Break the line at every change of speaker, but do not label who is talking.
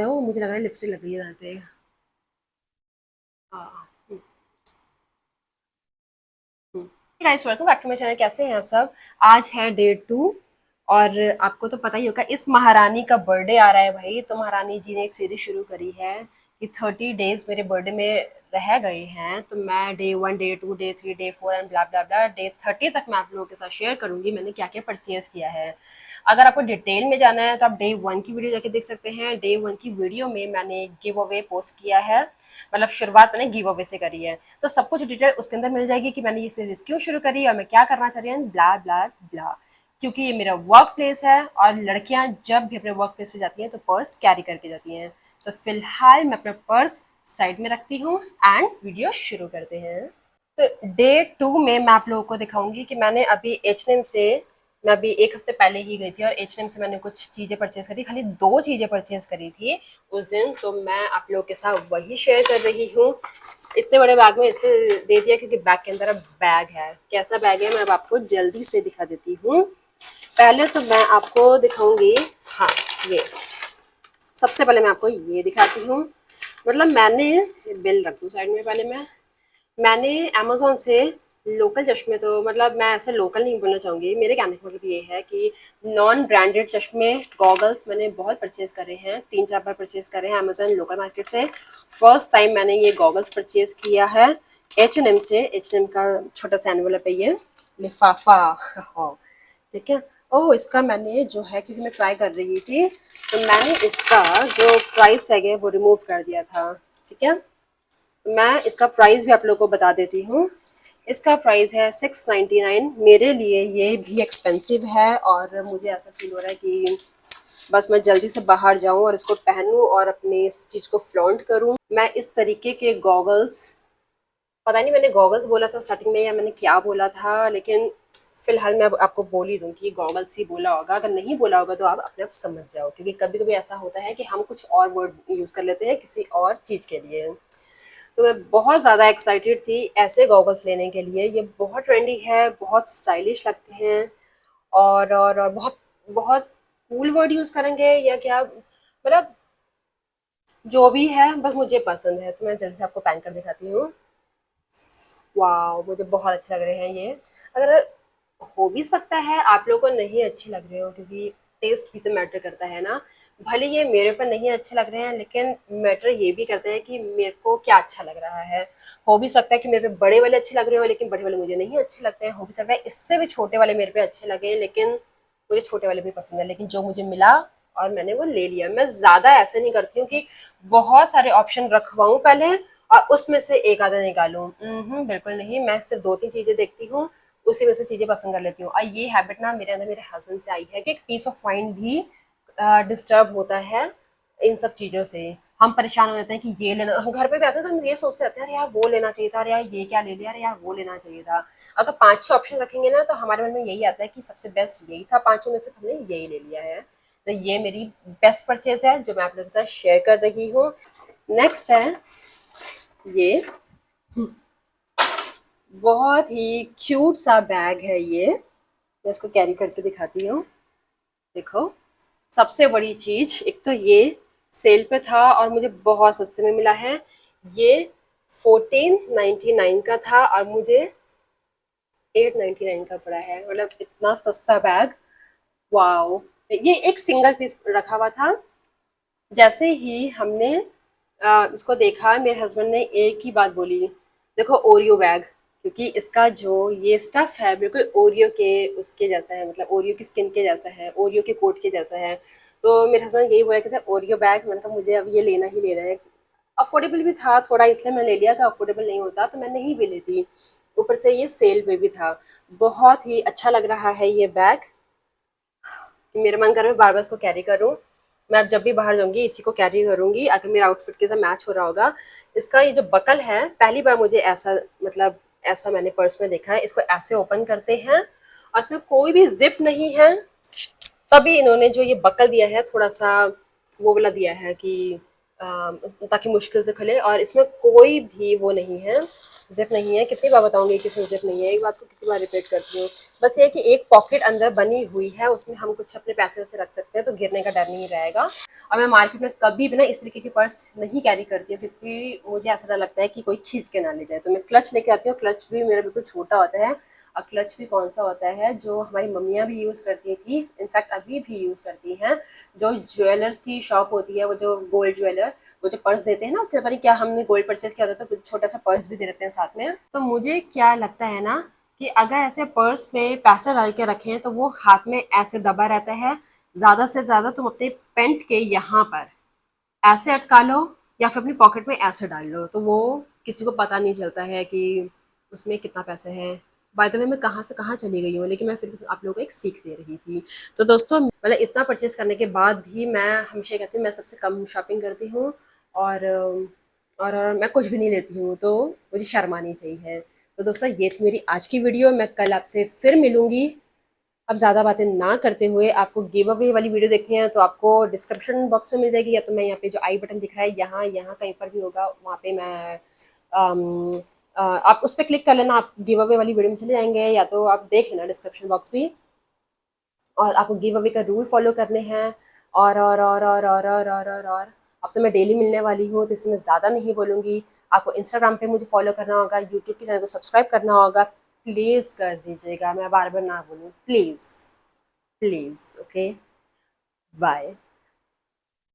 वो मुझे लग रहा है लिपस्टिक लग गई है यहाँ पे। Guys, welcome back to my channel. कैसे हैं आप सब? आज है डे 2 और आपको तो पता ही होगा इस महारानी का बर्थडे आ रहा है भाई। तो महारानी जी ने एक सीरीज शुरू करी है कि 30 डेज मेरे बर्थडे में रह गए हैं। तो मैं day 1, day 2, day 3, day 4 and blah blah blah day 30 तक मैं आप लोगों के साथ शेयर करूंगी मैंने क्या क्या परचेज किया है। अगर आपको डिटेल में जाना है तो आप डे 1 की वीडियो जाके देख सकते हैं। डे 1 की वीडियो में मैंने गिव अवे पोस्ट किया है, मतलब शुरुआत मैंने गिव अवे से करी है। तो सब कुछ डिटेल उसके अंदर मिल जाएगी कि मैंने ये सीरीज क्यों शुरू करी और मैं क्या करना चाह रही हूँ, ब्ला ब्ला ब्ला। क्योंकि ये मेरा वर्क प्लेस है और लड़कियां जब भी अपने वर्क प्लेस पे जाती हैं तो पर्स कैरी करके जाती हैं। तो फिलहाल मैं अपना पर्स साइड में रखती हूँ एंड वीडियो शुरू करते हैं। तो डे 2 में मैं आप लोगों को दिखाऊंगी कि मैंने अभी H&M से, मैं अभी एक हफ्ते पहले ही गई थी और H&M से मैंने कुछ चीज़ें परचेज करी, खाली 2 चीज़ें परचेज करी थी उस दिन। तो मैं आप लोगों के साथ वही शेयर कर रही हूँ। इतने बड़े बैग में इसलिए दे दिया क्योंकि बैग के अंदर अब बैग है। कैसा बैग है मैं अब आपको जल्दी से दिखा देती हूँ। पहले तो मैं आपको दिखाऊंगी, हाँ, ये सबसे पहले मैं आपको ये दिखाती हूँ। मतलब मैंने बिल रख दूँ साइड में। पहले मैंने अमेज़न से लोकल चश्मे, तो मतलब मैं ऐसे लोकल नहीं बोलना चाहूँगी, मेरे कहने का मतलब ये है कि नॉन ब्रांडेड चश्मे, गॉगल्स मैंने बहुत परचेज़ करे हैं, 3-4 बार परचेज़ करे हैं अमेज़न लोकल मार्केट से। फर्स्ट टाइम मैंने ये गॉगल्स परचेज़ किया है H&M से। H&M का छोटा सा एनवेलप है ये, लिफाफा। हाँ, ठीक है। ओह, इसका मैंने जो है, क्योंकि मैं ट्राई कर रही थी तो मैंने इसका जो प्राइस टैग है वो रिमूव कर दिया था, ठीक है। मैं इसका प्राइस भी आप लोगों को बता देती हूँ। इसका प्राइस है 699। मेरे लिए ये भी एक्सपेंसिव है और मुझे ऐसा फील हो रहा है कि बस मैं जल्दी से बाहर जाऊं और इसको पहनूं और अपनी इस चीज़ को फ्लॉन्ट करूं। मैं इस तरीके के गॉगल्स, पता नहीं मैंने गॉगल्स बोला था स्टार्टिंग में या मैंने क्या बोला था, लेकिन फिलहाल मैं अब आपको बोल ही दूँ कि गॉगल्स ही बोला होगा। अगर नहीं बोला होगा तो आप अपने आप समझ जाओ, क्योंकि कभी कभी ऐसा होता है कि हम कुछ और वर्ड यूज़ कर लेते हैं किसी और चीज़ के लिए। तो मैं बहुत ज़्यादा एक्साइटेड थी ऐसे गॉगल्स लेने के लिए। ये बहुत ट्रेंडी है, बहुत स्टाइलिश लगते हैं और बहुत बहुत कूल वर्ड यूज़ करेंगे या क्या, मतलब जो भी है, बस मुझे पसंद है। तो मैं जल्दी से आपको पहन कर दिखाती हूँ। वाह, मुझे बहुत अच्छे लग रहे हैं ये। अगर हो भी सकता है आप लोगों को नहीं अच्छे लग रहे हो, क्योंकि टेस्ट भी तो मैटर करता है ना। भले ये मेरे ऊपर नहीं अच्छे लग रहे हैं लेकिन मैटर ये भी करता है कि मेरे को क्या अच्छा लग रहा है। हो भी सकता है कि मेरे पे बड़े वाले अच्छे लग रहे हो लेकिन बड़े वाले मुझे नहीं अच्छे लगते हैं। हो भी सकता है इससे भी छोटे वाले मेरे पे अच्छे लगे लेकिन मुझे छोटे वाले भी पसंद है। लेकिन जो मुझे मिला और मैंने वो ले लिया। मैं ज़्यादा ऐसे नहीं करती हूँ कि बहुत सारे ऑप्शन रखवाऊँ पहले और उसमें से एक आधा निकालूँ। बिल्कुल नहीं, मैं सिर्फ 2-3 चीज़ें देखती हूँ, उसी में से चीज़ें पसंद कर लेती हूँ। और ये हैबिट ना मेरे अंदर मेरे हस्बैंड से आई है कि एक पीस ऑफ माइंड भी डिस्टर्ब होता है इन सब चीज़ों से। हम परेशान हो जाते हैं कि ये लेना, हम घर पे भी आते हैं तो हम ये सोचते रहते हैं अरे यार वो लेना चाहिए था, अरे यार ये क्या ले लिया, अरे यार वो लेना चाहिए था। अगर 5-6 ऑप्शन रखेंगे ना तो हमारे मन में यही आता है कि सबसे बेस्ट यही था, पांचों में से तुमने यही ले लिया है। तो ये मेरी बेस्ट परचेज है जो मैं आप लोगों के साथ शेयर कर रही हूँ। नेक्स्ट है ये, बहुत ही क्यूट सा बैग है ये। मैं इसको कैरी करके दिखाती हूँ। देखो, सबसे बड़ी चीज, एक तो ये सेल पे था और मुझे बहुत सस्ते में मिला है। ये 1499 का था और मुझे 899 का पड़ा है। मतलब इतना सस्ता बैग, वाओ। ये एक सिंगल पीस रखा हुआ था। जैसे ही हमने इसको देखा, मेरे हस्बैंड ने एक ही बात बोली, देखो ओरियो बैग। क्योंकि इसका जो ये स्टफ है बिल्कुल ओरियो के उसके जैसा है, मतलब ओरियो की स्किन के जैसा है, ओरियो के कोट के जैसा है। तो मेरे हस्बैंड यही बोला कि था ओरियो बैग। मैंने कहा मुझे अब ये लेना ही लेना है। अफोर्डेबल भी था थोड़ा, इसलिए मैं ले लिया। था अफोर्डेबल नहीं होता तो मैं नहीं भी लेती। ऊपर से ये सेल पे भी था। बहुत ही अच्छा लग रहा है ये बैग। मेरा मन कर रहा है बार बार इसको कैरी करूँ। मैं अब जब भी बाहर जाऊंगी इसी को कैरी करूंगी, अगर मेरा आउटफिट के साथ मैच हो रहा होगा। इसका ये जो बकल है, पहली बार मुझे ऐसा, मतलब ऐसा मैंने पर्स में देखा है। इसको ऐसे ओपन करते हैं और इसमें कोई भी जिप नहीं है। तभी इन्होंने जो ये बकल दिया है थोड़ा सा वो वाला दिया है कि ताकि मुश्किल से खुले, और इसमें कोई भी वो नहीं है, जिप नहीं है, कितनी बार बताऊंगी कि इसमें जिप नहीं है, एक बात को कितनी बार रिपीट करती हूँ। बस ये है कि एक पॉकेट अंदर बनी हुई है, उसमें हम कुछ अपने पैसे वैसे रख सकते हैं, तो गिरने का डर नहीं रहेगा। और मैं मार्केट में कभी भी ना इस तरीके की पर्स नहीं कैरी करती हूँ, क्योंकि मुझे ऐसा डर लगता है कि कोई खींच के ना ले जाए। तो मैं क्लच लेके आती हूँ, क्लच भी मेरा बिल्कुल छोटा होता है। और क्लच भी कौन सा होता है जो हमारी मम्मियाँ भी यूज़ करती थी, इनफैक्ट अभी भी यूज़ करती हैं। जो ज्वेलर्स की शॉप होती है, वो जो गोल्ड ज्वेलर, वो जो पर्स देते हैं ना, उसके ऊपर क्या हमने गोल्ड परचेज किया होता है तो छोटा सा पर्स भी दे देते हैं साथ में। तो मुझे क्या लगता है ना कि अगर ऐसे पर्स में पैसे डाल के रखें तो वो हाथ में ऐसे दबा रहता है। ज़्यादा से ज़्यादा तुम अपने पेंट के यहाँ पर ऐसे अटका लो, या फिर अपनी पॉकेट में ऐसे डाल लो, तो वो किसी को पता नहीं चलता है कि उसमें कितना पैसे है। बाय द वे मैं कहाँ से कहाँ चली गई हूँ, लेकिन मैं फिर भी आप लोगों को एक सीख दे रही थी। तो दोस्तों, मतलब इतना परचेज करने के बाद भी मैं हमेशा कहती हूँ मैं सबसे कम शॉपिंग करती हूँ। और और मैं कुछ भी नहीं लेती हूँ, तो मुझे शर्म आनी चाहिए। तो दोस्तों, ये थी मेरी आज की वीडियो। मैं कल आपसे फिर मिलूंगी। अब ज़्यादा बातें ना करते हुए, आपको गिव अवे वाली वीडियो देखनी है तो आपको डिस्क्रिप्शन बॉक्स में मिल जाएगी, या तो मैं यहाँ पे जो आई बटन दिख रहा है यहाँ यहाँ कहीं पर भी होगा, वहाँ पे मैं आप उस पर क्लिक कर लेना, आप गिव अवे वाली वीडियो में चले जाएंगे, या तो आप देख लेना डिस्क्रिप्शन बॉक्स भी। और आपको गिव अवे का रूल फॉलो करने हैं। और अब तो मैं डेली मिलने वाली हूँ, तो इसमें ज़्यादा नहीं बोलूँगी। आपको इंस्टाग्राम पे मुझे फॉलो करना होगा, यूट्यूब के चैनल को सब्सक्राइब करना होगा। प्लीज़ कर दीजिएगा, मैं बार बार ना बोलूँ, प्लीज़ प्लीज़। Okay, bye.